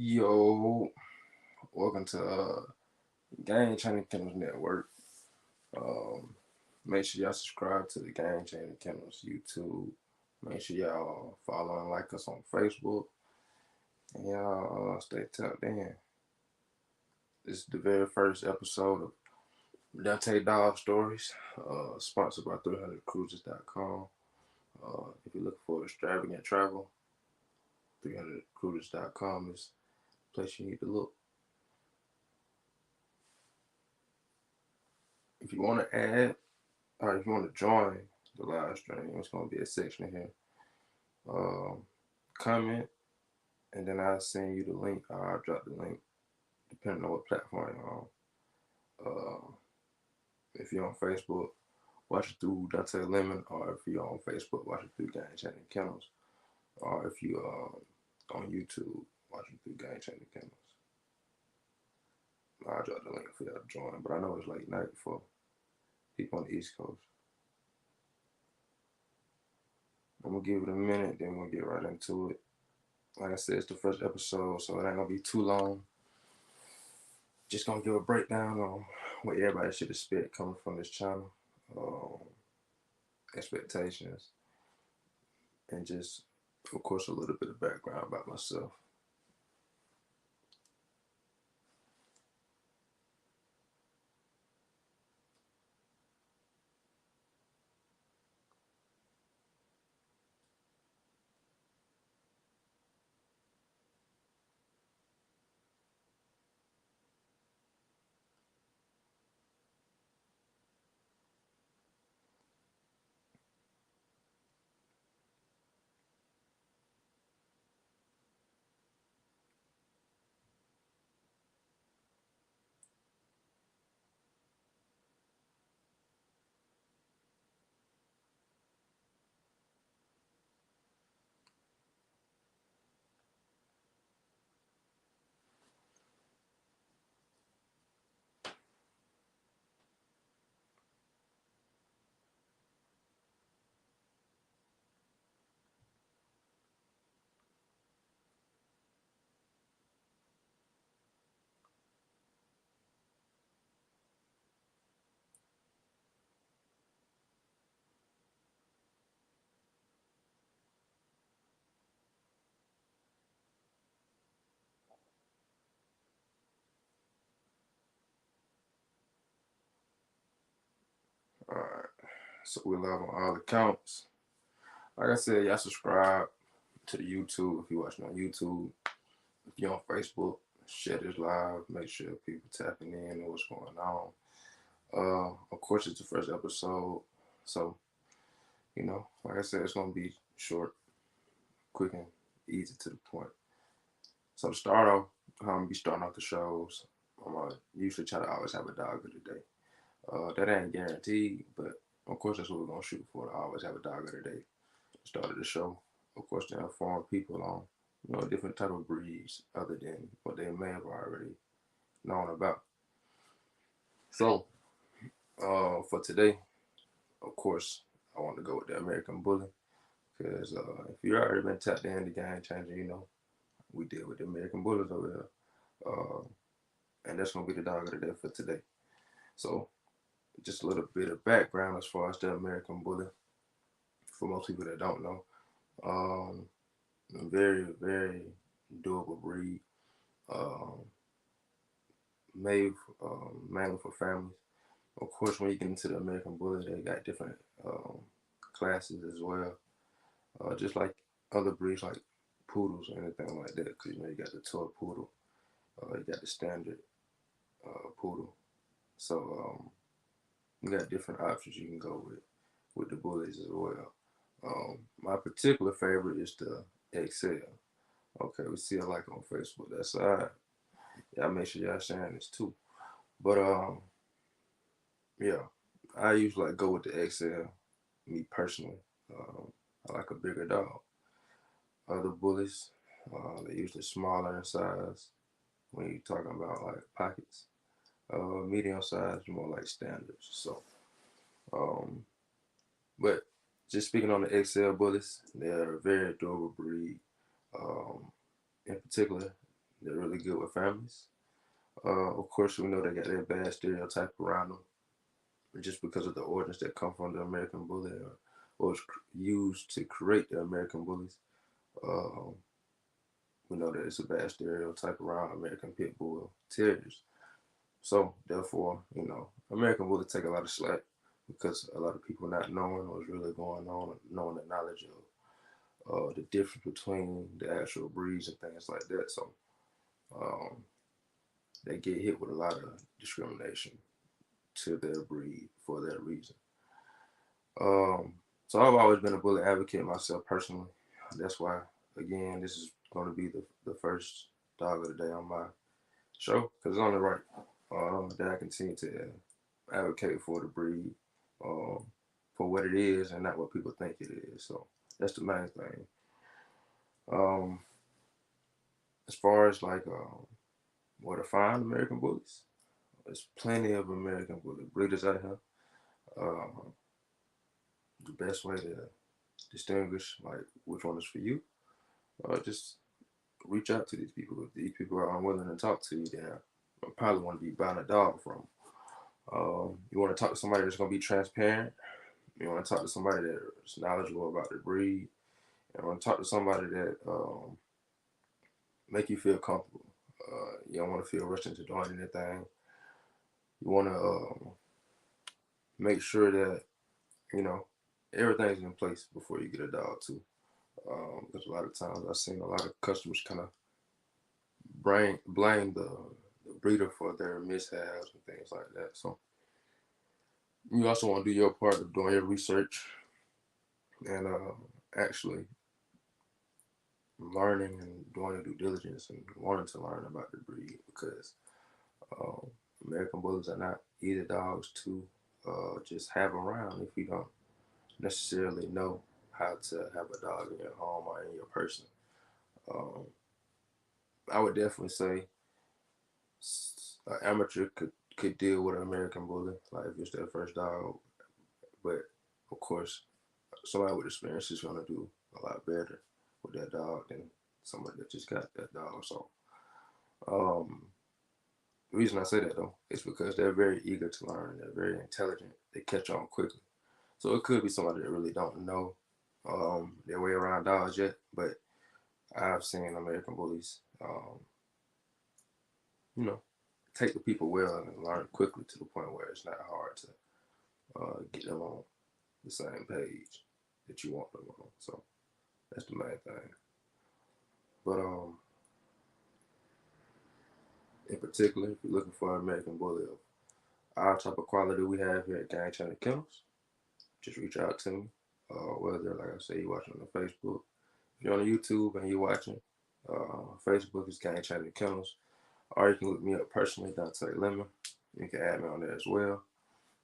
Yo, welcome to Game Changing Kennels Network. Um, Make sure y'all subscribe to the Game Changing Kennels YouTube. Make sure y'all follow and like us on Facebook. And y'all stay tapped in. This is the very first episode of Donte Dog Stories, sponsored by 300cruises.com. If you're looking for extravagant travel, 300cruises.com is the place you need to look. If you want to add, or if you want to join the live stream, it's going to be a section here. Um, Comment, and then I'll send you the link. I'll drop the link, depending on what platform you're on. If you're on Facebook, watch it through Dante Lemon, or if you're on Facebook, watch it through Game Changing Kennels, or if you're on YouTube, watch it through Game Changing Kennels. I'll drop the link for y'all to join, but I know it's late night for people on the East Coast. I'm gonna give it a minute, then we'll get right into it. Like I said, it's the first episode, so it ain't gonna be too long. Just gonna give a breakdown on what everybody should expect coming from this channel, expectations, and just, of course, a little bit of background about myself. All right, so we're live on all accounts. Like I said, y'all subscribe to the YouTube if you're watching on YouTube. If you're on Facebook, share this live. Make sure people tapping in and what's going on. Of course, it's the first episode, so like I said, it's gonna be short, quick, and easy to the point. So to start off, how I'm gonna be starting off the shows. I'm gonna usually try to always have a dog of the day. That ain't guaranteed, but of course that's what we're gonna shoot for. To always have a dog of the day. Started the show, of course, to inform people on different type of breeds other than what they may have already known about. So for today, of course, I want to go with the American Bully because if you already been tapped in the Game Changer, we deal with the American Bullies over there, and that's gonna be the dog of the day for today. So just a little bit of background as far as the American Bully for most people that don't know. A very, very durable breed, um, made mainly for families. Of course, when you get into the American Bully, they got different classes as well, just like other breeds like poodles or anything like that. Because you got the toy poodle, you got the standard poodle. So you got different options you can go with the bullies as well. My particular favorite is the XL. Okay, we see a like on Facebook. That's all right. Y'all make sure y'all sharing this too. But yeah, I usually like go with the XL. Me personally, I like a bigger dog. Other bullies, they're usually smaller in size. When you're talking about like pockets, medium size, more like standards. So, um, but just speaking on the XL bullies, they're a very durable breed. In particular, They're really good with families. Of course, we know they got that bad stereotype around them just because of the origins that come from the American Bully, or was used to create the American Bullies. Um, we know that it's a bad stereotype around American Pit Bull Terriers. So, therefore, American Bullies take a lot of slack because a lot of people not knowing what's really going on, knowing the knowledge of the difference between the actual breeds and things like that. So, um, they get hit with a lot of discrimination to their breed for that reason. Um, so I've always been a bully advocate myself personally. That's why, again, this is going to be the first dog of the day on my show because it's only right that I continue to advocate for the breed, um, for what it is and not what people think it is. So that's the main thing. Um, as far as like where to find American bullies, there's plenty of American bully breeders out here. Um, the best way to distinguish like which one is for you, just reach out to these people. If these people are unwilling to talk to you, then I probably want to be buying a dog from. You want to talk to somebody that's going to be transparent. You want to talk to somebody that's knowledgeable about the breed. You want to talk to somebody that make you feel comfortable. You don't want to feel rushed into doing anything. You want to make sure that you know everything's in place before you get a dog too. Because a lot of times I've seen a lot of customers kind of blame the breeder for their mishaps and things like that. So you also want to do your part of doing your research and actually learning and doing the due diligence and wanting to learn about the breed because um, American Bullies are not easy dogs to just have around if you don't necessarily know how to have a dog in your home or in your person. Um, I would definitely say an amateur could deal with an American Bully, like if it's their first dog. But of course, somebody with experience is gonna do a lot better with that dog than somebody that just got that dog. So, um, the reason I say that though is because they're very eager to learn. They're very intelligent. They catch on quickly. So it could be somebody that really don't know their way around dogs yet, but I've seen American Bullies, you know, take the people well and learn quickly to the point where it's not hard to get them on the same page that you want them on. So that's the main thing. But in particular, if you're looking for an American Bully of our type of quality we have here at Gang Channel Kennels, just reach out to me. Whether, like I say, you're watching on Facebook, if you're on YouTube and you're watching, Facebook is Gang Channel Kennels, or you can look me up personally, Donte Lemon. You can add me on there as well.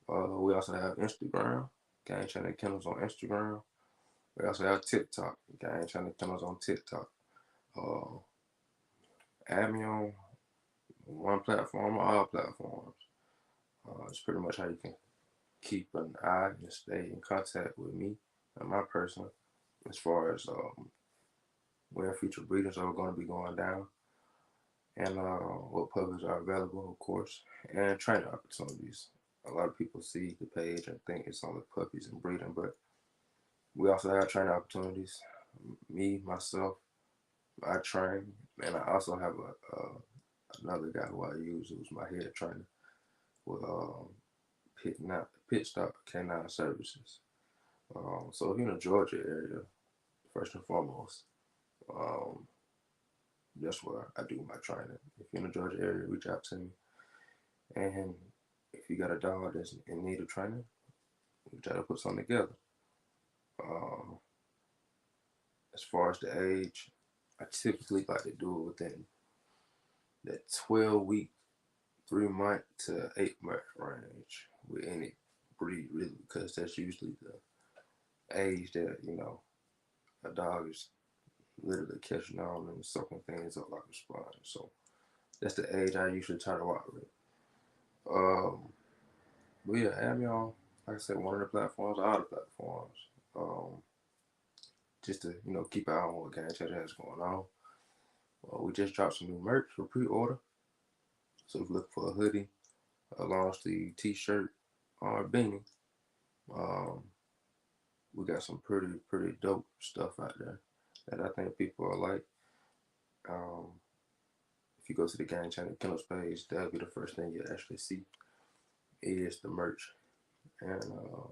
We also have Instagram, Gang Channel Kennels on Instagram. We also have TikTok, Gang Channel Kennels on TikTok. Uh, Add me on one platform or all platforms. It's pretty much how you can keep an eye and stay in contact with me and my person as far as where future breeders are going to be going down and what puppies are available, of course, and training opportunities. A lot of people see the page and think it's only puppies and breeding, but we also have training opportunities. Me, myself, I train, and I also have another guy who I use who's my head trainer with Pit Stop Canine Services. So if you're in the Georgia area, first and foremost, um, that's where I do my training. If you're in the Georgia area, reach out to me. And if you got a dog that's in need of training, we try to put something together. Um, as far as the age, I typically like to do it within that 12-week, 3 month to 8 month range with any breed, really, because that's usually the age that, a dog is literally catching on and soaking things up like a sponge. So that's the age I usually try to walk with. Um, but yeah, add me on, like I said, one of the platforms, all the platforms, just to keep an eye on what Gang Chat has going on. We just dropped some new merch for pre-order. So if you're looking for a hoodie, a long sleeve t-shirt, or a beanie, um, we got some pretty dope stuff out there that I think people are like. Um, if you go to the Gang Channel Kennels page, that'll be the first thing you actually see is the merch. And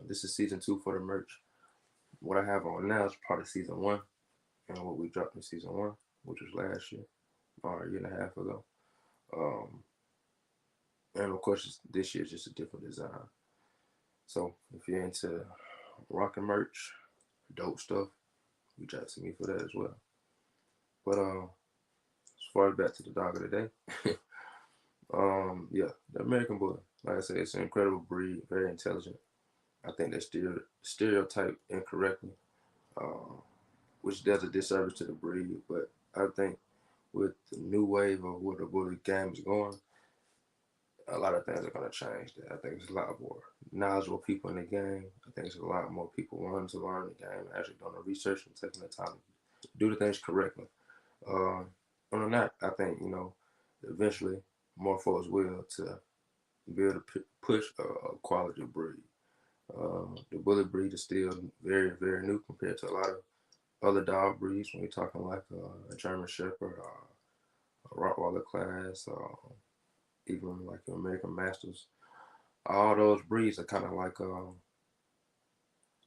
this is season 2 for the merch. What I have on now is part of season 1, and what we dropped in season 1, which was last year or a year and a half ago. Um, and of course, this year's just a different design. So if you're into rocking merch, dope stuff, reach out to me for that as well. But as far as back to the dog of the day, yeah, the American Bully. Like I said, it's an incredible breed, very intelligent. I think they stereotype incorrectly, uh, which does a disservice to the breed. But I think with the new wave of where the bully game is going, a lot of things are going to change. That I think there's a lot more knowledgeable people in the game. I think there's a lot more people wanting to learn the game, actually doing the research and taking the time to do the things correctly. Other than that, I think eventually more folks will to be able to push a quality breed. The bully breed is still very new compared to a lot of other dog breeds. When you're talking like a German Shepherd, a Rottweiler class, even like the American Masters, all those breeds are kind of like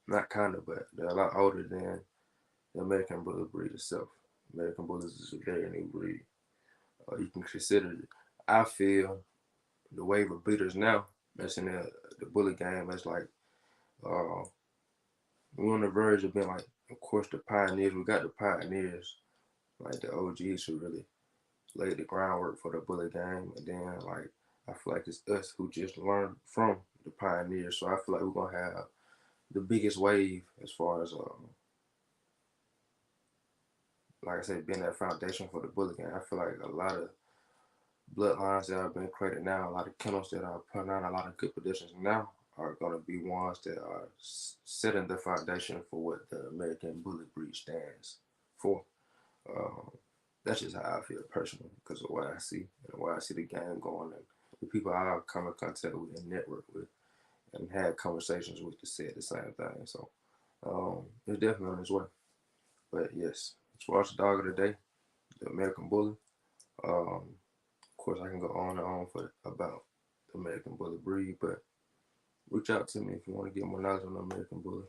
not kind of, but they're a lot older than the American Bully breed itself. American Bullies is a very new breed. You can consider it. I feel the wave of breeders now that's in the bully game is like uh, we're on the verge of being like, of course, the pioneers. We got the pioneers, like the OGs who really laid the groundwork for the bully game, and then like I feel like it's us who just learned from the pioneers. So I feel like we're gonna have the biggest wave as far as like I said, being that foundation for the bully game. I feel like a lot of bloodlines that have been created now, a lot of kennels that are putting out a lot of good positions now are going to be ones that are setting the foundation for what the American Bully breed stands for. Um, that's just how I feel personally because of what I see and where I see the game going and the people I come in contact with and network with and had conversations with to say the same thing. So it's definitely on its way. But yes, as far as the dog of the day, the American Bully, of course, I can go on and on for about the American Bully breed, but reach out to me if you want to get more knowledge on the American Bully.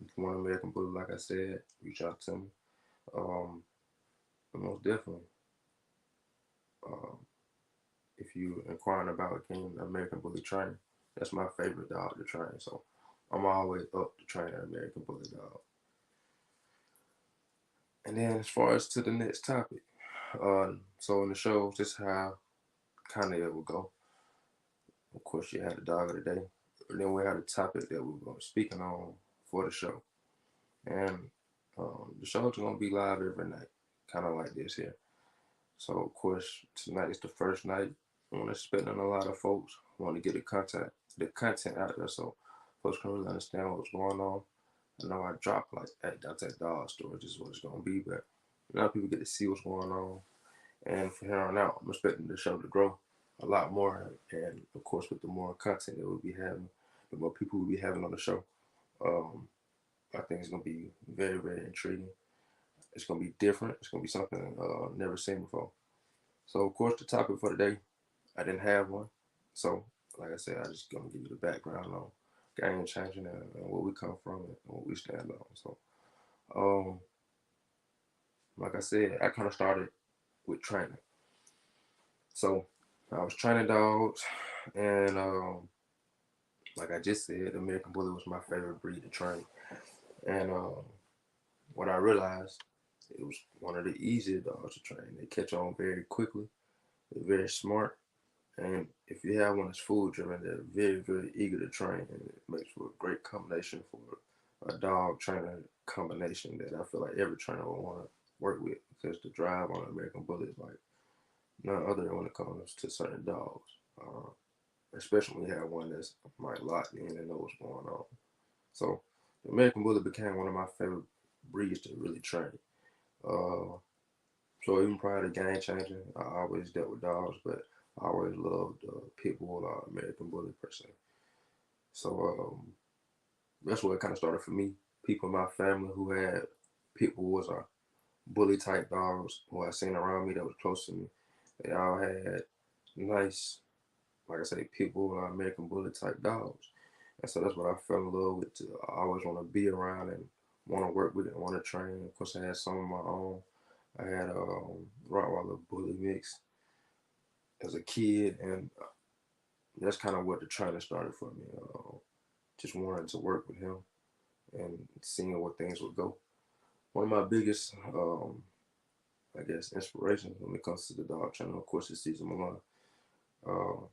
If you want an American Bully, like I said, reach out to me. Um, but most definitely, um, if you inquiring about getting American Bully training, that's my favorite dog to train. So I'm always up to train an American Bully dog. And then as far as to the next topic, so in the show, this is how kind of it will go. Of course, you had the dog of the day. And then we had a topic that we were speaking on for the show. And the show's going to be live every night, kind of like this here. So, of course, tonight is the first night. I'm expecting a lot of folks want to get the content out there so folks can really understand what's going on. I know I dropped like at Donte dog store, just what it's going to be, but now people get to see what's going on. And from here on out, I'm expecting the show to grow a lot more. And of course, with the more content that we'll be having, the more people we'll be having on the show, um, I think it's going to be very intriguing. It's going to be different. It's going to be something never seen before. So, of course, the topic for today, I didn't have one. So, like I said, I just going to give you the background on game changing and where we come from and what we stand on. So, um, like I said, I kind of started with training. So I was training dogs, and like I just said, American Bully was my favorite breed to train. And what I realized, it was one of the easier dogs to train. They catch on very quickly. They're very smart, and if you have one that's food driven, they're very eager to train, and it makes for a great combination for a dog trainer combination that I feel like every trainer will want to work with because the drive on American Bully is like none other when it comes to certain dogs. Especially when you have one that's like locked in and know what's going on. So the American Bully became one of my favorite breeds to really train. Uh, So even prior to game changing, I always dealt with dogs, but I always loved pit bull or American bully per se. So that's where it kind of started for me. People in my family who had pit bulls or bully type dogs who I seen around me that was close to me, they all had nice, like I say, pit bull or American bully type dogs. And so that's what I fell in love with. I always want to be around and want to work with it, want to train. Of course, I had some of my own. I had a Rottweiler bully mix as a kid, and that's kind of what the training started for me. Just wanting to work with him and seeing where things would go. One of my biggest, I guess, inspirations when it comes to the dog training, of course, is Caesar Milan, uh,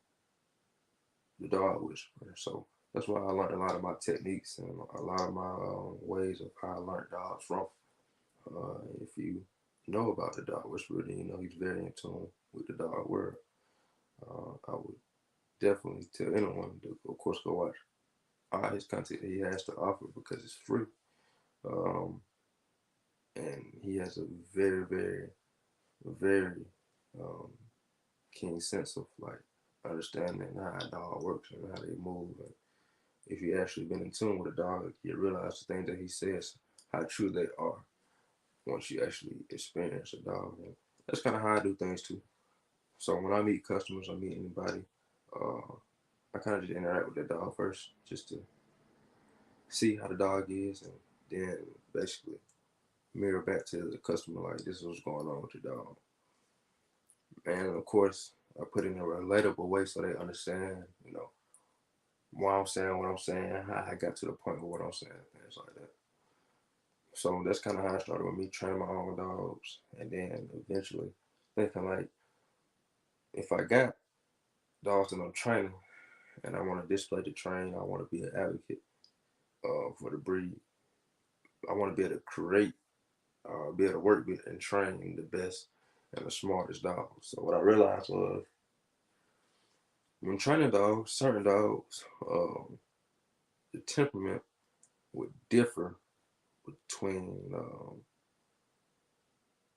the dog whisperer. So that's why I learned a lot of my techniques and a lot of my ways of how I learned dogs from. If you know about the dog whisperer, then you know he's very in tune with the dog world. I would definitely tell anyone to, of course, go watch all his content that he has to offer because it's free. Um, and he has a very, very, very um, keen sense of like understanding how a dog works and how they move. And if you actually been in tune with a dog, you realize the things that he says, how true they are once you actually experience a dog. And that's kind of how I do things too. So when I meet customers, I meet anybody, uh, I kind of just interact with the dog first, just to see how the dog is, and then basically mirror back to the customer like this is what's going on with your dog. And of course, I put it in a relatable way so they understand, why I'm saying what I'm saying, how I got to the point of what I'm saying, things like that. So that's kind of how I started with me training my own dogs, and then eventually thinking like, if I got dogs that I'm training and I want to display the train, I want to be an advocate for the breed. I want to be able to create, be able to work with and train the best and the smartest dogs. So what I realized was when training dogs, certain dogs, the temperament would differ between,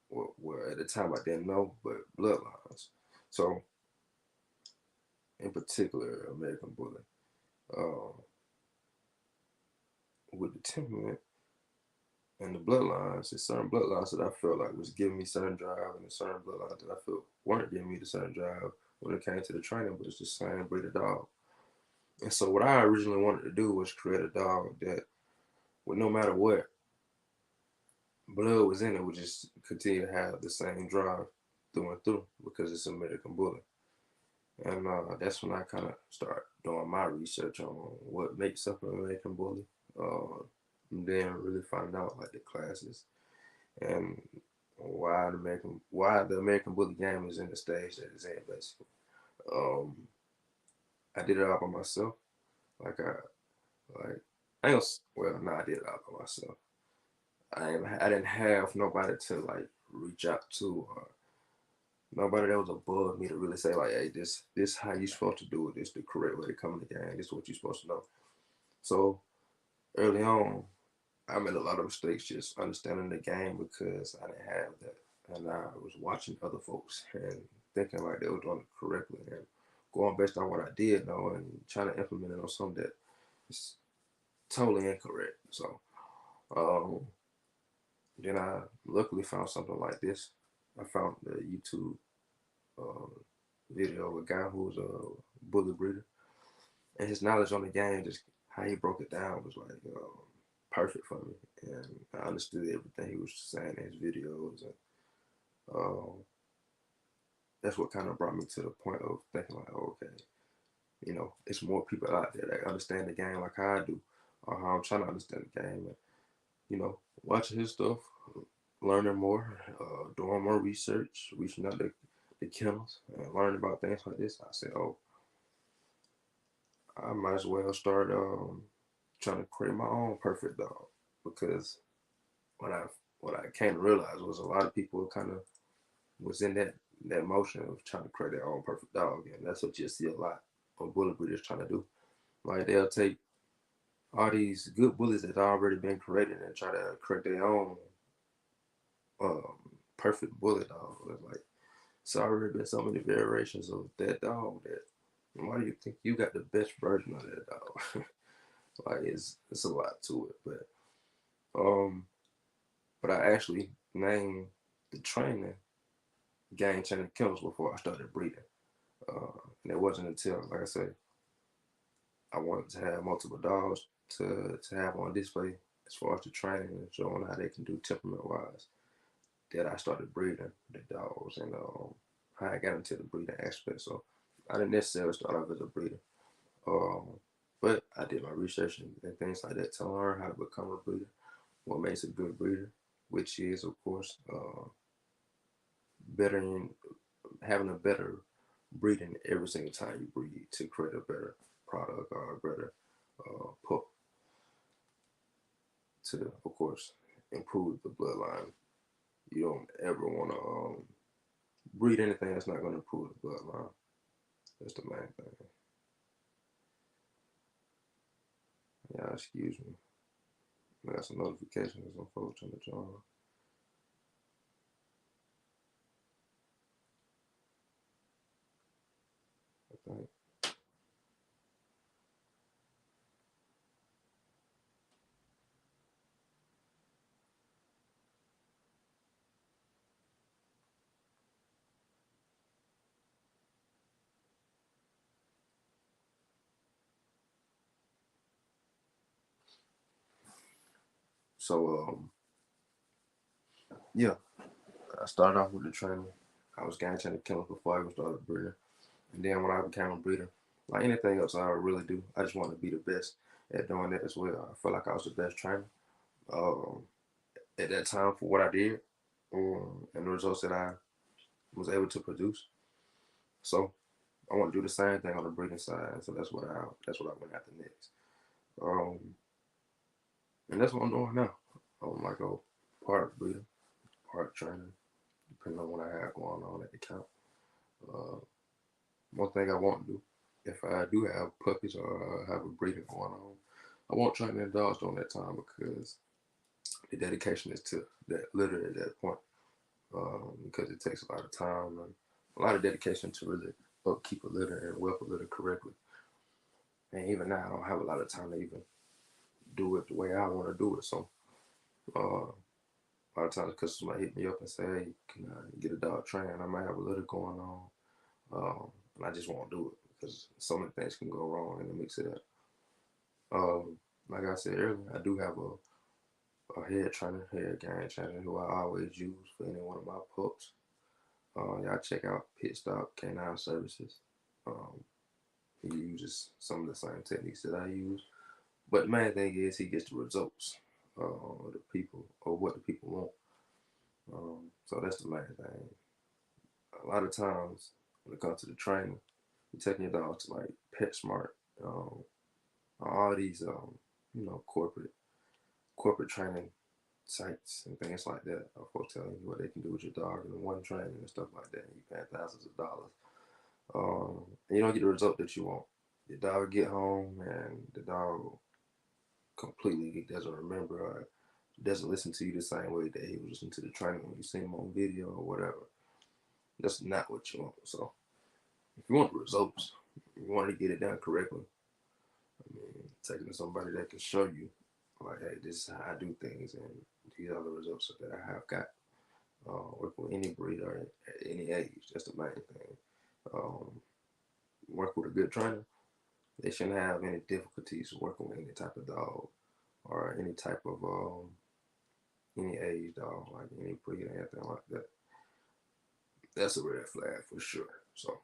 well, at the time I didn't know, but bloodlines. So in particular, American Bully, uh, with the temperament and the bloodlines, there's certain bloodlines that I felt like was giving me certain drive, and certain bloodlines that I felt weren't giving me the certain drive when it came to the training, but it's the same breed of dog. And so what I originally wanted to do was create a dog that, with no matter what blood was in it, would just continue to have the same drive through and through because it's American Bully. And that's when I kind of start doing my research on what makes up an American Bully. And then really find out like the classes and why the American Bully game is in the stage that it's in basically. Um, I did it all by myself. Like like I ain't well, no, I did it all by myself. I didn't have nobody to like reach out to, or nobody that was above me to really say like, hey, this how you supposed to do it. This the correct way to come in the game. This is what you're supposed to know. So early on, I made a lot of mistakes just understanding the game because I didn't have that, and I was watching other folks and thinking like they were doing it correctly and going based on what I did know and trying to implement it on something that is totally incorrect. So um, then I luckily found something like this. I found the YouTube uh, video of a guy who was a bully breeder, and his knowledge on the game, just how he broke it down, was like perfect for me, and I understood everything he was saying in his videos, and um, that's what kind of brought me to the point of thinking like, oh, okay, it's more people out there that understand the game like how I do, or how I'm trying to understand the game, and watching his stuff, learning more, doing more research, reaching out to the kennels, and learning about things like this. I said, oh, I might as well start trying to create my own perfect dog, because what I what I came to realize was a lot of people kind of was in that motion of trying to create their own perfect dog, and that's what you see a lot of bully breeders trying to do. Like they'll take all these good bullies that already been created and try to create their own um, perfect bullet dog. It's like it's already been so many variations of that dog that why do you think you got the best version of that dog? Like it's a lot to it, um, but I actually named the training game changing kennels before I started breeding. And it wasn't until, like I said, I wanted to have multiple dogs to have on display as far as the training and showing how they can do temperament wise that I started breeding the dogs and how I got into the breeding aspect. So I didn't necessarily start off as a breeder. Um, but I did my research and things like that to learn how to become a breeder, what makes a good breeder, which is, of course, better in having a better breeding every single time you breed to create a better product or a better pup to, of course, improve the bloodline. You don't ever want to breed anything that's not going to improve the bloodline. That's the main thing. Yeah, excuse me. I got some notifications on folks on the job. I think. So, yeah, I started off with the training. I was gang training killers before I even started breeding. And then when I became a breeder, like anything else I really do, I just wanted to be the best at doing that as well. I felt like I was the best trainer um, at that time for what I did and the results that I was able to produce. So I want to do the same thing on the breeding side. So that's what I went after next. Um, and that's what I'm doing now. I'm like a part breeder, part trainer, depending on what I have going on at the camp. Uh, One thing I won't do, if I do have puppies or have a breeding going on, I won't train their dogs during that time because the dedication is to that litter at that point. Because it takes a lot of time and a lot of dedication to really upkeep a litter and whelp a litter correctly. And even now, I don't have a lot of time to even do it the way I want to do it. So a lot of times, customers might hit me up and say, "Hey, can I get a dog trained? I might have a litter going on," and I just won't do it because so many things can go wrong in the mix of that. Like I said earlier, I do have a head trainer, head game trainer who I always use for any one of my pups. Y'all check out Pit Stop Canine Services. Um, he uses some of the same techniques that I use, but the main thing is he gets the results of the people or what the people want. So that's the main thing. A lot of times when it comes to the training, you're taking your dog to like PetSmart, um, all these corporate training sites and things like that. Of course, telling you what they can do with your dog and one training and stuff like that. You pay thousands of dollars, and you don't get the result that you want. Your dog get home and the dog completely doesn't remember or doesn't listen to you the same way that he was listening to the training when you see him on video or whatever. That's not what you want. So if you want the results, if you want to get it done correctly, I mean, taking to somebody that can show you, like, hey, this is how I do things, and these are the results that I have got. Work with any breeder at any age. That's the main thing. Um, Work with a good trainer. They shouldn't have any difficulties working with any type of dog or any type of any age dog, like any breed or anything like that. That's a red flag for sure. So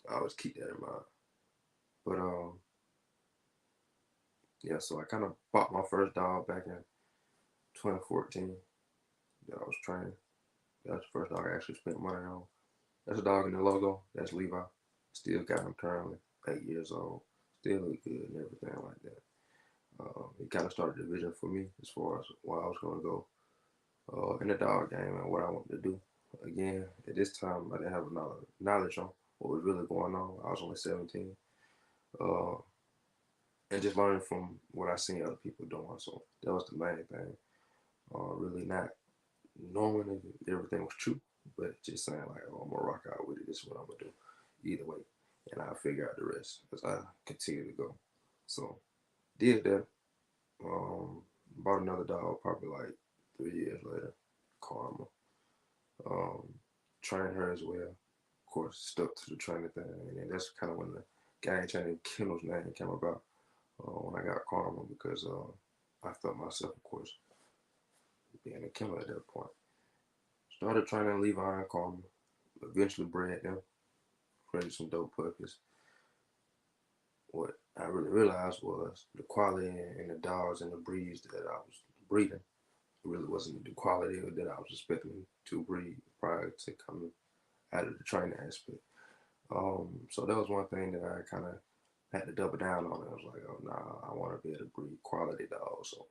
I always keep that in mind. But yeah, so I kind of bought my first dog back in 2014 that I was training. That's the first dog I actually spent money on. That's a dog in the logo. That's Levi. Still got him currently, 8 years old. Still look good and everything like that. He kind of started the vision for me as far as where I was going to go in the dog game and what I wanted to do. Again, at this time, I didn't have enough knowledge on what was really going on. I was only 17. Uh, and just learning from what I seen other people doing. So that was the main thing. Really not knowing if everything was true, but just saying like, oh, I'm gonna rock out with it. This is what I'm gonna do, either way, and I'll figure out the rest as I continue to go. So did that. Bought another dog probably like 3 years later, Karma. Um, Trained her as well. Of course, stuck to the training thing, and then that's kind of when the gang training kennel's name came about. When I got Karma because I felt myself, of course, being a killer at that point. Started training Levi and Karma. Eventually bred them, created some dope puppies. What I really realized was the quality in the dogs and the breeds that I was breeding really wasn't the quality that I was expecting to breed prior to coming out of the training aspect. So that was one thing that I kind of had to double down on. I was like, oh nah, I want to be able to breed quality dogs, so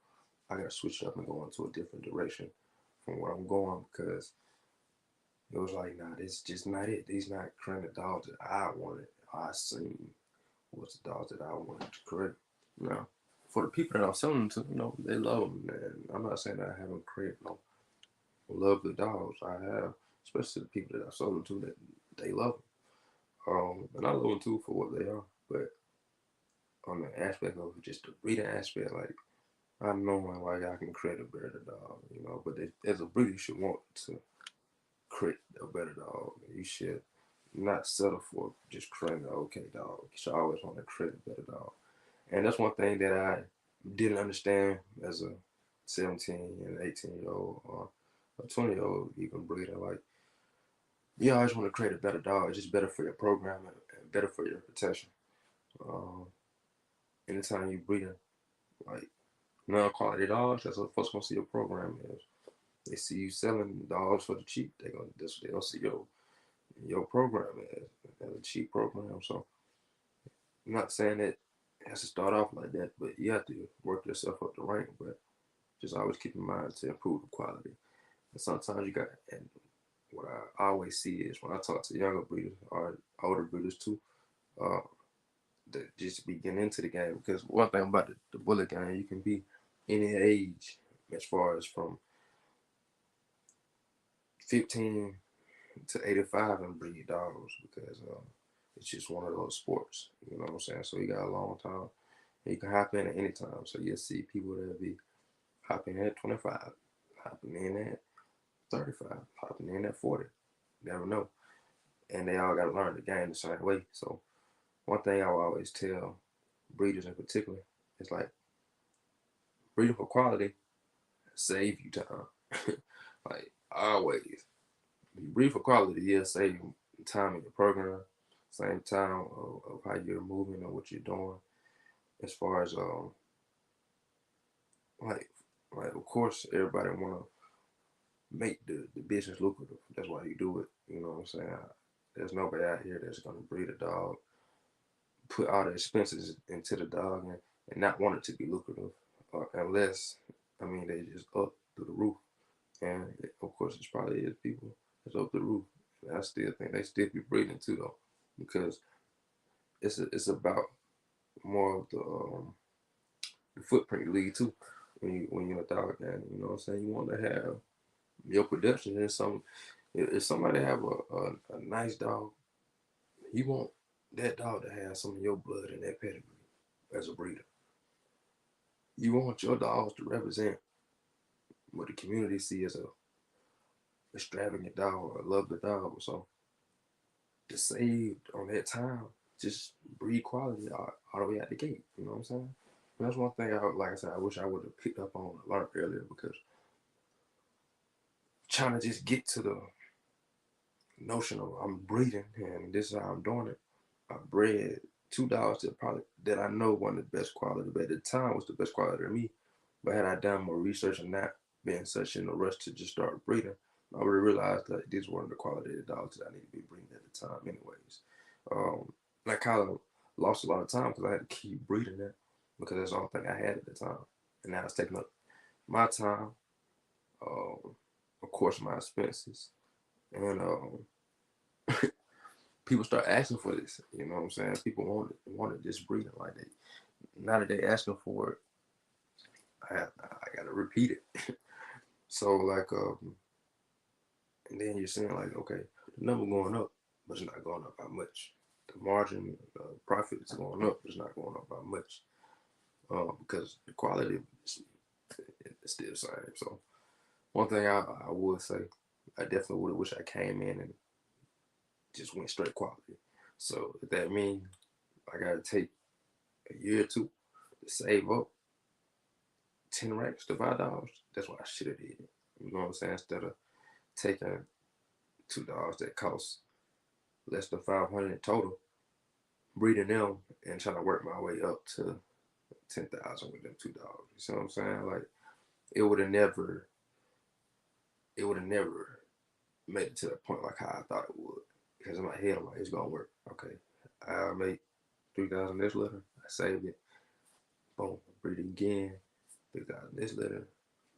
I got to switch it up and go into a different direction from where I'm going because it was like, nah, this is just not it. These not kind of dogs that I wanted. I seen was the dogs that I wanted to create. Now, for the people that I'm selling them to, they love them, and I'm not saying that I haven't created no lovely dogs. I have, especially the people that I sold them to that they love them. And I love them too for what they are. But on the aspect of just the breeding aspect, like I know like I can create a better dog, But as a breeder, you should want to create a better dog. You should not settle for just creating an okay dog. You should always want to create a better dog. And that's one thing that I didn't understand as a 17 and 18-year old or a 20-year-old even breeder. Like, you always want to create a better dog. It's just better for your program and better for your reputation. Um, Anytime you breeding, like, non-quality dogs, that's what folks gonna see your program is. They see you selling dogs for the cheap. That's what they gonna see your program as a cheap program. So I'm not saying that it has to start off like that, but you have to work yourself up the rank. But just always keep in mind to improve the quality. And sometimes you got, and what I always see is when I talk to younger breeders or older breeders too, uh, that just be getting into the game. Because one thing about the bullet game, you can be any age as far as from 15 to 85 and breed dogs because it's just one of those sports. You know what I'm saying? So you got a long time. You can hop in at any time. So you'll see people that be hopping in at 25, hopping in at 35, hopping in at 40. You never know. And they all got to learn the game the same way. So one thing I will always tell breeders in particular is like breeding for quality save you time. Like always, you breed for quality, yeah, save you time in your program, same time of how you're moving and what you're doing. As far as like like of course everybody wanna make the business lucrative. That's why you do it. You know what I'm saying? There's nobody out here that's gonna breed a dog, put all the expenses into the dog and not want it to be lucrative, unless I mean they just up through the roof. And of course, it's probably is people that's up the roof. And I still think they still be breeding too though, because it's about more of the footprint you leave too when you're a dog gang. You know what I'm saying? You want to have your production and some. If somebody have a nice dog, you want that dog to have some of your blood in that pedigree as a breeder. You want your dogs to represent what the community see as a extravagant dog or a lovely dog. So to save on that time, just breed quality all the way out the gate. You know what I'm saying? And that's one thing like I said, I wish I would have picked up on a lot earlier because trying to just get to the notion of I'm breeding and this is how I'm doing it. I bred two dogs that I know wasn't the best quality, but at the time was the best quality to me. But had I done more research and not been such in a rush to just start breeding, I would have realized that these weren't the quality of the dogs that I need to be breeding at the time, anyways. I kind of lost a lot of time because I had to keep breeding that because that's the only thing I had at the time, and now it's taking up my time, of course, my expenses, and people start asking for this. You know what I'm saying? People want this breeding like that. Now that they asking for it, I gotta repeat it. So like And then you're seeing like, okay, the number going up, but it's not going up by much. The margin, profit is going up, but it's not going up by much. Because the quality is still the same. So one thing I would say, I definitely would have wished I came in and just went straight quality. So if that means I gotta take a year or two to save up 10 racks to $5, that's what I should have did. You know what I'm saying? Instead of taking $2 that costs less than 500 total, breeding them and trying to work my way up to 10,000 with them $2. You see what I'm saying? Like it would have never, it would have never made it to that point like how I thought it would. Because in my head, I'm like, it's gonna work. Okay, I'll make 3,000 this litter. I save it. Boom, breed it again. 3,000 this litter.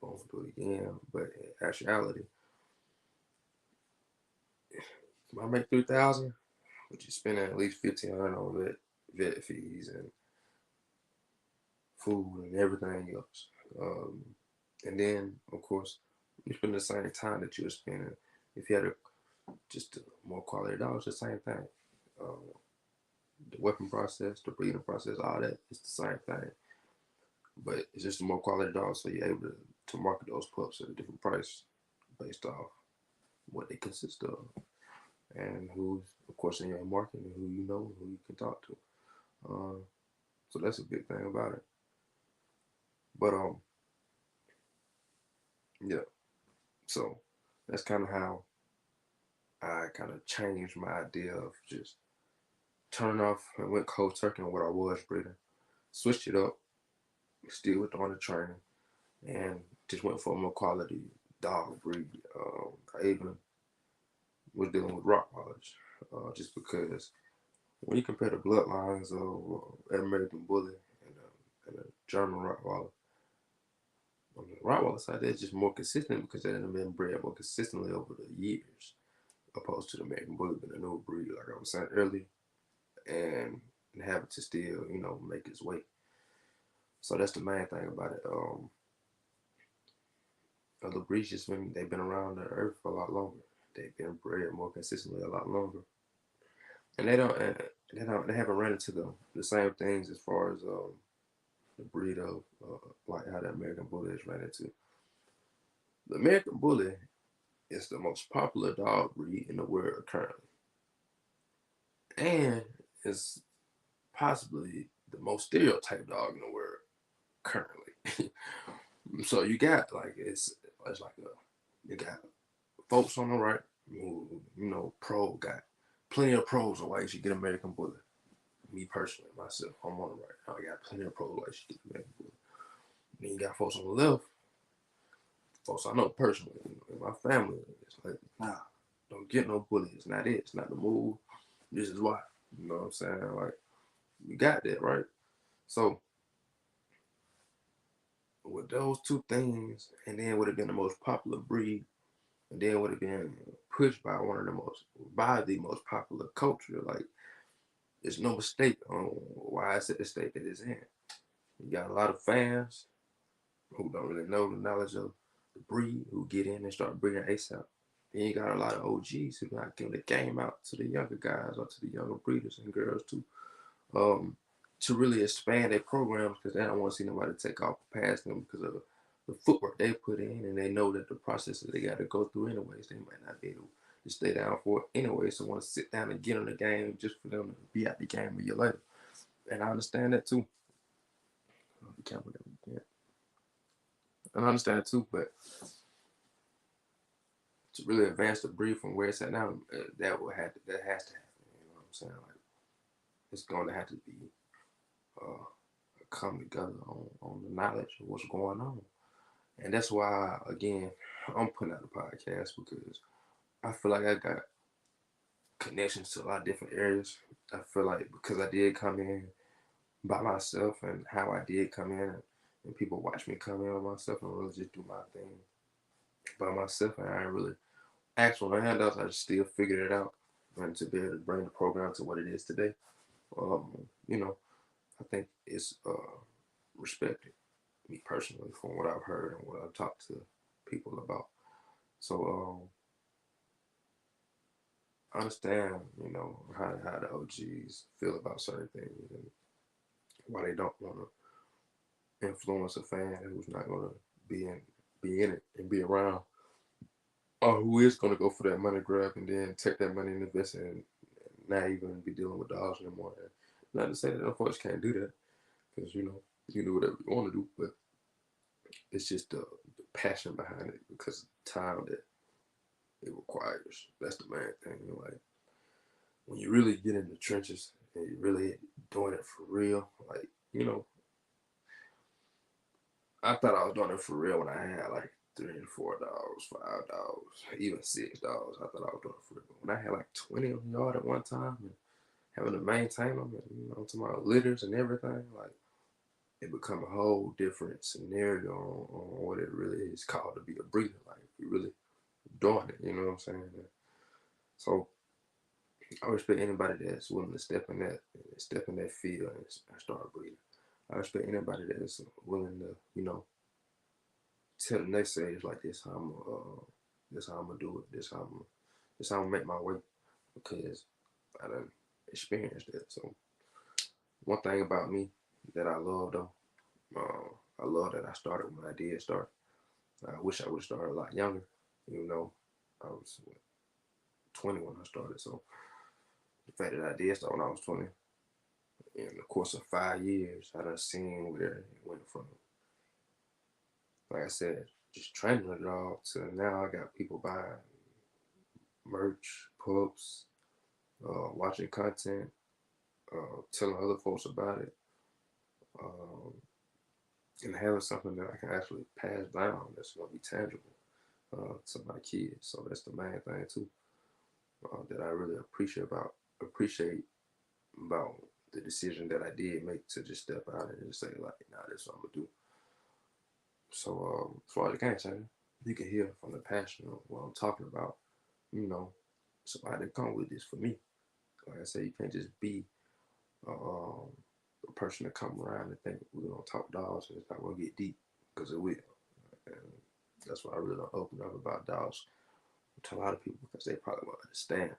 Boom, do it again. But in actuality, if I make 3,000, but you're spending at least 1,500 on vet fees and food and everything else. And then, of course, you spend the same time that you're spending. If you had just a more quality dogs, the same thing. Um, the weapon process, the breeding process, all that, it's the same thing. But it's just a more quality dog, so you're able to market those pups at a different price based off what they consist of and who's, of course, in your market and who you know, who you can talk to. So that's a big thing about it. But yeah. So that's kind of how I kind of changed my idea of just turning off and went cold turkey on what I was breeding, switched it up, still with on the training, and just went for a more quality dog breed. I even was dealing with Rottweilers, just because when you compare the bloodlines of an American Bully and a German Rottweiler, on the Rottweiler side, they're just more consistent because they've been bred more consistently over the years, opposed to the American Bully being a new breed, like I was saying earlier, and having to still, make its way. So that's the main thing about it. Other breeds just they've been around the earth for a lot longer. They've been bred more consistently a lot longer, and they haven't run into the same things as far as the breed of like how the American Bully is ran into. The American Bully is the most popular dog breed in the world currently, and is possibly the most stereotyped dog in the world currently. So you got like it's like you got folks on the right who pro got plenty of pros on why you should get American Bully. Me personally, myself, I'm on the right. I got plenty of pros why you should get American Bully. Then you got folks on the left, folks I know personally, in my family. It's like, nah, don't get no bully. It's not it. It's not the move. This is why. You know what I'm saying? Like, you got that, right? So, with those two things, and then would have been the most popular breed, and then would have been pushed by the most popular culture. Like, there's no mistake on why it's at the state that it's in. You got a lot of fans who don't really know the knowledge of the breed, who get in and start breeding ASAP. Then you got a lot of OGs who not giving the game out to the younger guys or to the younger breeders and girls too, to really expand their programs because they don't want to see nobody take off past them because of the footwork they put in, and they know that the process that they got to go through anyways, they might not be able to stay down for it anyway. So want to sit down and get on the game just for them to be at the game a year later. And I understand that too. And I understand it too, but to really advance the breed from where it's at now, that has to happen. You know what I'm saying? Like it's going to have to be uh, come together on the knowledge of what's going on, and that's why again I'm putting out the podcast because I feel like I got connections to a lot of different areas. I feel like because I did come in by myself and how I did come in, and people watch me come in by myself and really just do my thing by myself, and I didn't really ask for no handouts. I just still figured it out, and to be able to bring the program to what it is today, um, you know, I think it's respected, me personally, from what I've heard and what I've talked to people about. So I understand, you know, how the OGs feel about certain things and why they don't want to influence a fan who's not going to be in be in it and be around, or who is going to go for that money grab and then take that money and invest it and not even be dealing with dollars anymore. And not to say that the folks can't do that, because you know you do whatever you want to do, but it's just the passion behind it because of the time that it requires. That's the main thing. You know, like when you really get in the trenches and you really doing it for real, like you know, I thought I was doing it for real when I had like $3 and $4, $5, even $6. I thought I was doing it for real. When I had like 20 on the yard at one time and having to maintain them, and you know, to my litters and everything, like it become a whole different scenario on what it really is called to be a breeder. Like you really doing it, you know what I'm saying? So I respect anybody that's willing to step in that field and start breeding. I respect anybody that's willing to, you know, tell the naysayers like this how I'm gonna do it, this how I'm gonna make my way because I done experienced it. So one thing about me that I love though, I love that I started when I did start. I wish I would have started a lot younger. You know, I was 20 when I started. So the fact that I did start when I was 20, in the course of 5 years, I done seen where it went from, like I said, just training a dog to now I got people buying merch, pups, watching content, telling other folks about it, um, and having something that I can actually pass down that's going to be tangible to my kids. So that's the main thing too that I really appreciate about the decision that I did make to just step out and just say like, nah, this is what I'm gonna do. So as far as the game changer, you can hear from the passion of what I'm talking about. You know, somebody that come with this for me. Like I say, you can't just be a person that come around and think we're gonna talk dogs and it's not gonna get deep because it will. And that's why I really don't open up about dogs to a lot of people because they probably won't understand.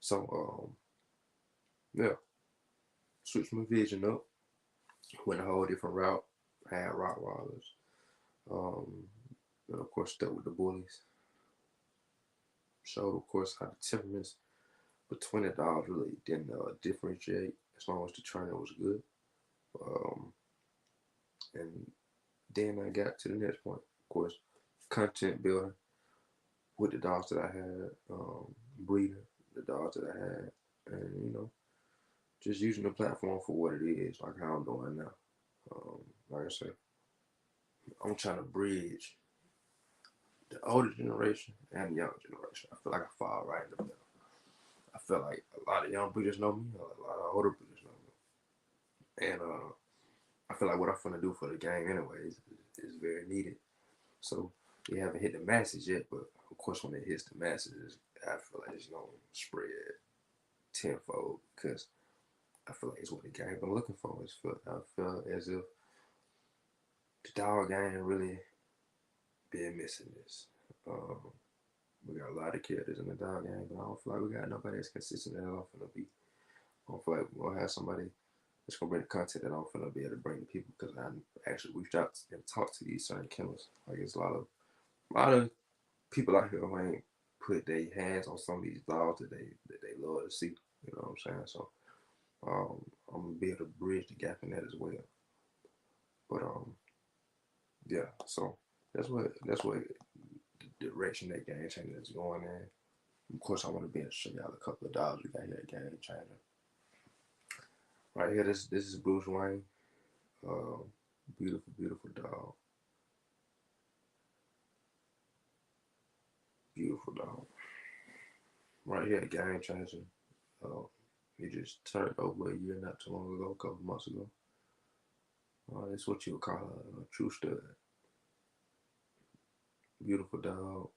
So yeah, switch my vision up, went a whole different route. I had Rottweilers, um, and of course stuck with the bullies. Showed of course how the temperaments between the dogs really didn't differentiate as long as the trainer was good. Um, and then I got to the next point, of course, content building with the dogs that I had, breeding the dogs that I had, and you know, just using the platform for what it is, like how I'm doing now. Like I said, I'm trying to bridge the older generation and the younger generation. I feel like I fall right in the middle. I feel like a lot of young breeders know me, a lot of older breeders know me, and I feel like what I'm gonna do for the game anyways is very needed. So we haven't hit the masses yet, but of course when it hits the masses, I feel like it's gonna spread tenfold because I feel like it's what the game been looking for. I feel as if the dog game really been missing this. Um, we got a lot of characters in the dog game, but I don't feel like we got nobody that's consistent that I'm finna be. I don't feel like we're gonna have somebody that's gonna bring the content that I'm finna be able to bring to people because I actually reached out and talked to these certain kennels. Like it's a lot of people out here who ain't put their hands on some of these dogs that they love to see. You know what I'm saying? So I'm gonna be able to bridge the gap in that as well. But yeah. So that's what the direction that game changer is going in. Of course, I want to be able to show y'all a couple of dogs we got here at Game Changer. Right here, this is Bruce Wayne. Um, beautiful, beautiful dog. Beautiful dog. Right here at Game Changer. He just turned over a year not too long ago, a couple months ago. It's what you would call a true stud. Beautiful dog.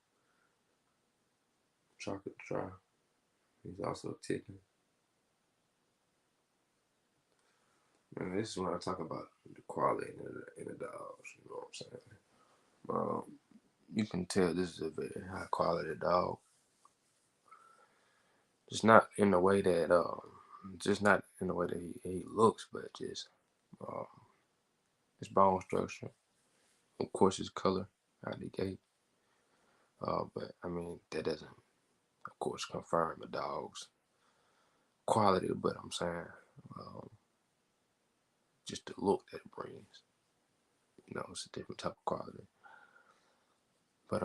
Chocolate dry. He's also ticking. And this is when I talk about the quality in the dogs. You know what I'm saying? You can tell this is a very high quality dog. Just not in the way that just not in the way that he looks, but just um, his bone structure. Of course, his color out the gate. But I mean that doesn't, of course, confirm a dog's quality. But I'm saying um, just the look that it brings. It's a different type of quality. But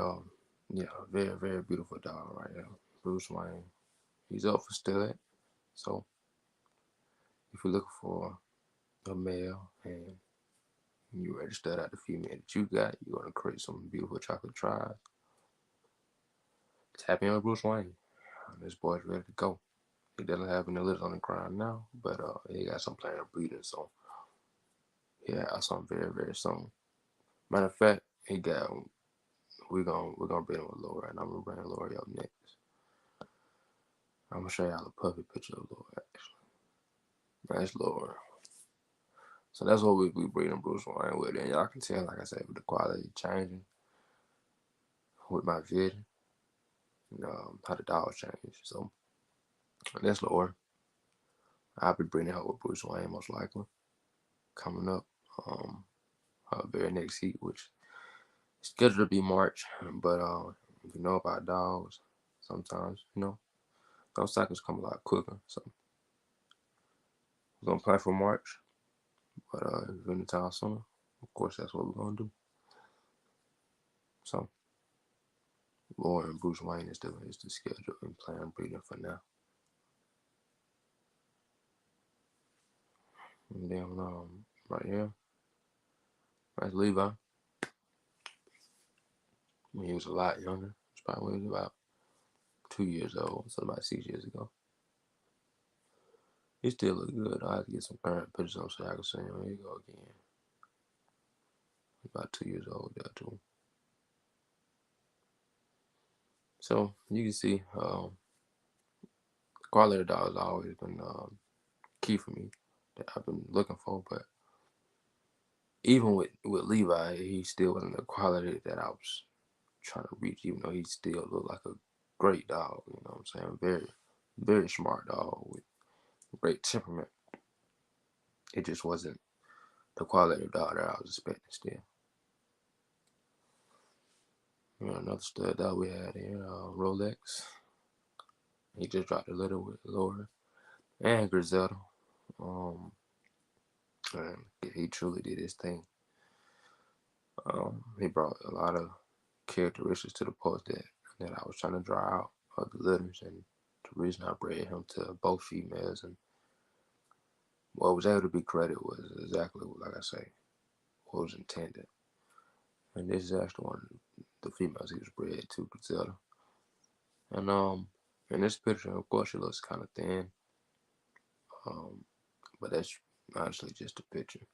yeah, very very beautiful dog right now. Bruce Wayne. He's up for stud. So if you're looking for a male and you ready to stud out the female that you got, you're gonna create some beautiful chocolate tribes. Tap in with Bruce Wayne. This boy's ready to go. He doesn't have any litters on the ground now, but he got some plan of breeding, so yeah, something very very soon. Matter of fact, he got we're gonna bring him with Laura, and I'm gonna bring Laura up next. I'm gonna show y'all a puppy picture of Laura. Actually, that's Laura. So that's what we breeding Bruce Wayne with, and y'all can tell, like I said, with the quality changing with my vision, how the dogs change. So that's Laura. I'll be bringing her with Bruce Wayne most likely coming up. Her very next heat, which is scheduled to be March. But if you know about dogs, sometimes those cycles come a lot quicker. So we're gonna plan for March, but if any time sooner, of course that's what we're gonna do. So Laura and Bruce Wayne is the schedule and plan breeding for now. And then right here, that's Levi. When he was a lot younger, it's probably when he was about 2 years old, so about 6 years ago. He still look good. I have to get some current pictures on so I can see him. Here you go again. About 2 years old there too. So you can see quality of dog has always been key for me that I've been looking for. But even with Levi, he still wasn't the quality that I was trying to reach, even though he still looked like a great dog. You know what I'm saying? Very, very smart dog with great temperament. It just wasn't the quality of dog that I was expecting still. Another stud dog we had here, Rolex. He just dropped a litter with Laura and Griselda. And he truly did his thing. He brought a lot of characteristics to the post that I was trying to draw out of the litters, and the reason I bred him to both females, and what was able to be created was exactly, like I say, what was intended. And this is actually one of the females he was bred to, Griselda. And in this picture, of course, she looks kind of thin, but that's honestly just a picture.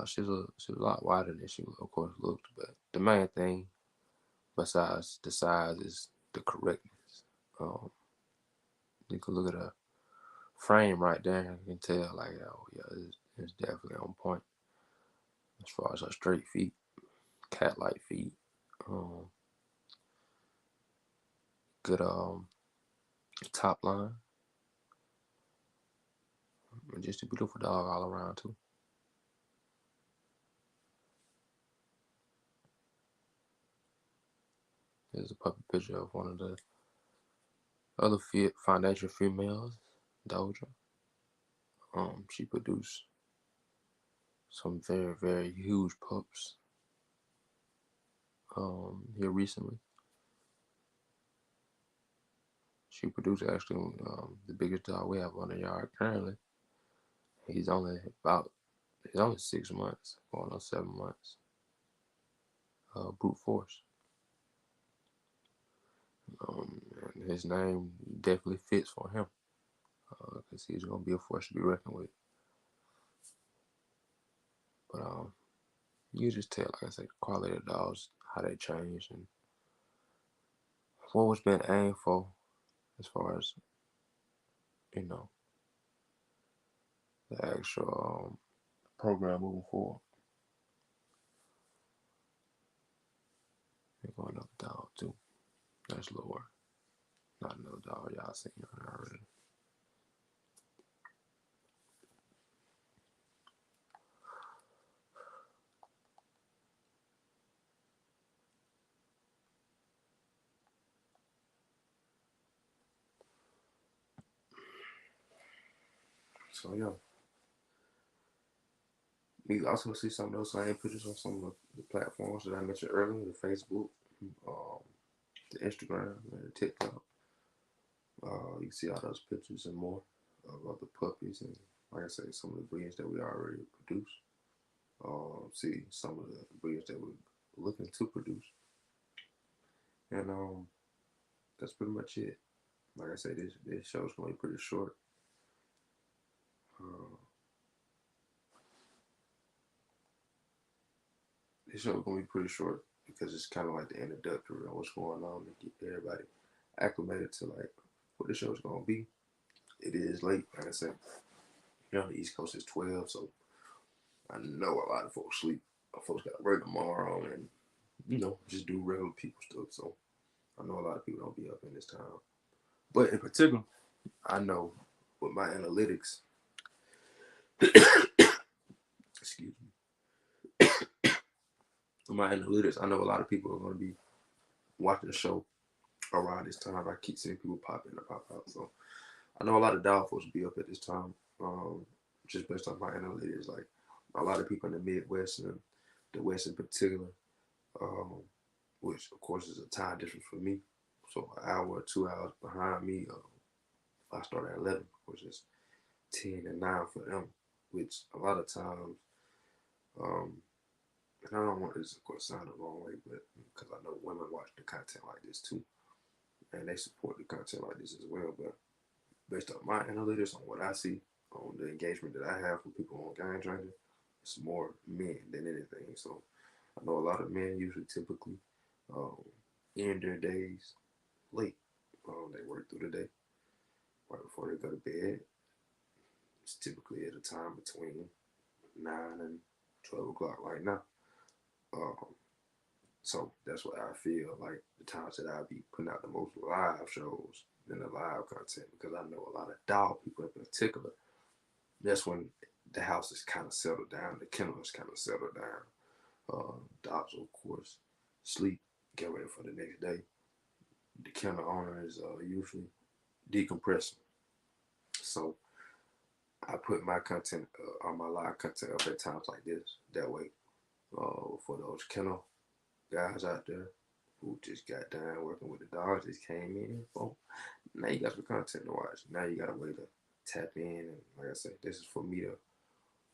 She's a lot wider than she, of course, looked, but the main thing, besides the size, is the correctness. You can look at her frame right there and you can tell, like, oh yeah, it's definitely on point as far as her straight feet, cat-like feet. Good top line, and just a beautiful dog all around too. Here's a puppy picture of one of the other foundation females, Doja. She produced some very very huge pups here recently. She produced actually the biggest dog we have on the yard currently. He's only 6 months, going on 7 months. Brute force. And his name definitely fits for him because he's gonna be a force to be reckoned with. But you just tell, like I said, the quality of the dogs, how they change, and what was being aimed for as far as the actual program moving forward. They're going up down too. That's lower. I know, dog. Y'all seen it already. So yeah, you also see some of those same pictures on some of the platforms that I mentioned earlier, the Facebook, um, the Instagram, and the TikTok. You see all those pictures and more of the puppies and, like I say, some of the breeds that we already produce. See some of the breeds that we're looking to produce, and that's pretty much it. Like I said, this show's gonna be pretty short. Uh, this show's gonna be pretty short because it's kind of like the introductory on what's going on to get everybody acclimated to like what the show's gonna be. It is late, like I said. Here on the East Coast, it's 12, so I know a lot of folks sleep. Folks got work tomorrow, and just do regular people stuff. So I know a lot of people don't be up in this time. But in particular, I know with my analytics, excuse me, with my analytics, I know a lot of people are going to be watching the show around this time. I keep seeing people pop in and pop out. So I know a lot of dog folks will be up at this time, just based on my analytics. Like a lot of people in the Midwest and the West in particular, um, which of course is a time difference for me. So an hour or 2 hours behind me. I start at 11, which is 10 and 9 for them, which a lot of times, um, and I don't want this, of course, sound the wrong way, but because I know women watch the content like this too, and they support the content like this as well. But based on my analytics, on what I see, on the engagement that I have from people on Game Changer, it's more men than anything. So I know a lot of men usually typically um, end their days late. They work through the day right before they go to bed. It's typically at a time between 9 and 12 o'clock right now. Um, so that's what I feel like the times that I'll be putting out the most live shows than the live content because I know a lot of dog people in particular. That's when the house is kind of settled down, the kennel is kind of settled down. Dogs, of course, sleep, get ready for the next day. The kennel owner is usually decompressing. So I put my content on my live content up at times like this. That way, for those kennel guys out there who just got done working with the dogs, just came in, boom. Now you got some content to watch. Now you got a way to tap in, and like I said, this is for me to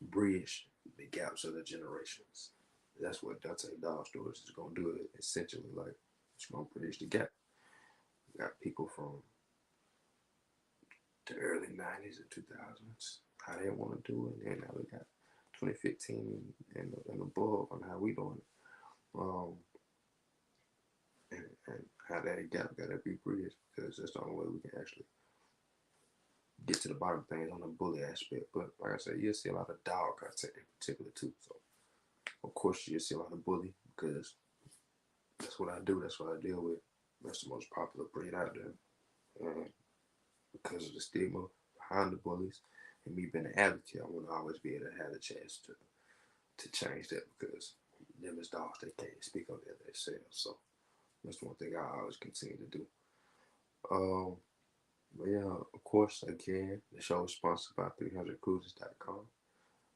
bridge the gaps of the generations. That's what Donte Dog Stories is gonna do. It essentially, like it's gonna bridge the gap. You got people from the early '90s and 2000s how they want to do it, and now we got 2015 and above on how we doing it. And how that gap got to be bridged because that's the only way we can actually get to the bottom of things on the bully aspect. But like I said, you'll see a lot of dog content in particular too. So of course you'll see a lot of bully because that's what I do. That's what I deal with. That's the most popular breed out there. And because of the stigma behind the bullies and me being an advocate, I want to always be able to have a chance to change that because them as dogs, they can't speak on that themselves. So that's one thing I always continue to do. Um, but yeah, of course, again, the show is sponsored by 300cruises.com.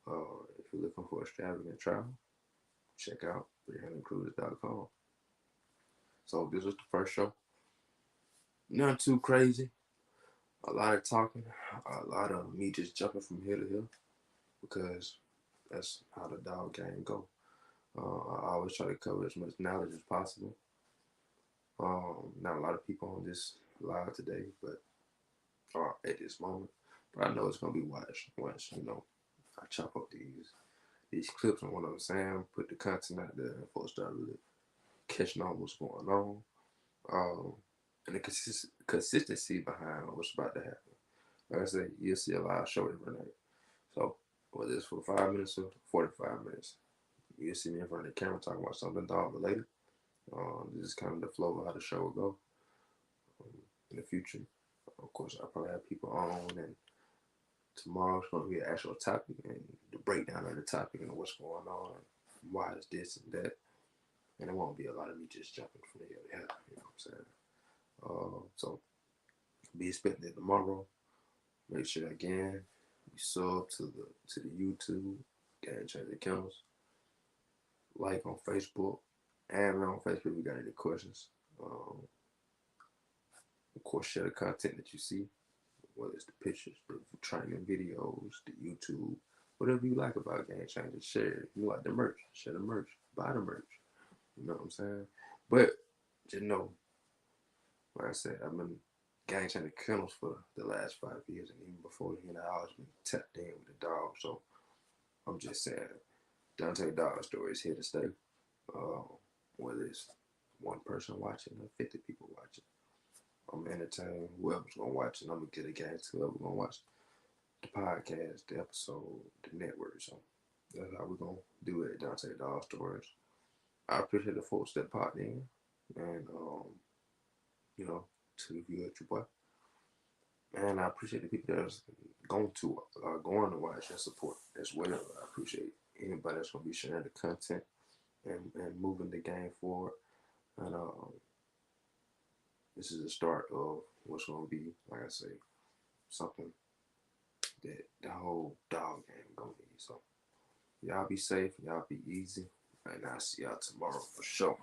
If you're looking for extravagant travel, check out 300cruises.com. So this was the first show. Nothing too crazy. A lot of talking, a lot of me just jumping from here to here because that's how the dog game go. I always try to cover as much knowledge as possible. Not a lot of people on this live today, but at this moment. But I know it's gonna be watched once I chop up these clips and what I'm saying, put the content out there, and folks start really catching on what's going on, and the consistency behind what's about to happen. Like I said, you'll see a live show every night. So whether it's for 5 minutes or 45 minutes, you'll see me in front of the camera talking about something dog related. This is kind of the flow of how the show will go. in the future. Of course, I'll probably have people on, and tomorrow's going to be an actual topic and the breakdown of the topic and what's going on, and why is this and that. And it won't be a lot of me just jumping from here to here, you know what I'm saying? So be expecting it tomorrow. Make sure again you sub to the YouTube, Game Changer Accounts, like on Facebook, and on Facebook we got any questions. Of course, share the content that you see, whether it's the pictures, the training videos, the YouTube, whatever you like about Game Changer, share it. If you like the merch, share the merch, buy the merch. You know what I'm saying? But just know, like I said, I've been Game Changer Kennels for the last 5 years, and even before then, I always been tapped in with the dog. So I'm just saying, Donte Dog Story is here to stay. Uh, whether it's one person watching or 50 people watching, I'm entertaining whoever's gonna watch it. I'm gonna get a game to whoever's gonna watch the podcast, the episode, the network. So that's how we're gonna do it at Donte Dog Stories. I appreciate the folks that popped in, and you know, to the view at your boy. And I appreciate the people that's going to watch and support as well. I appreciate anybody that's gonna be sharing the content and moving the game forward. And this is the start of what's gonna be, like I say, something that the whole dog game gonna need. So y'all be safe, y'all be easy, and I'll see y'all tomorrow for sure.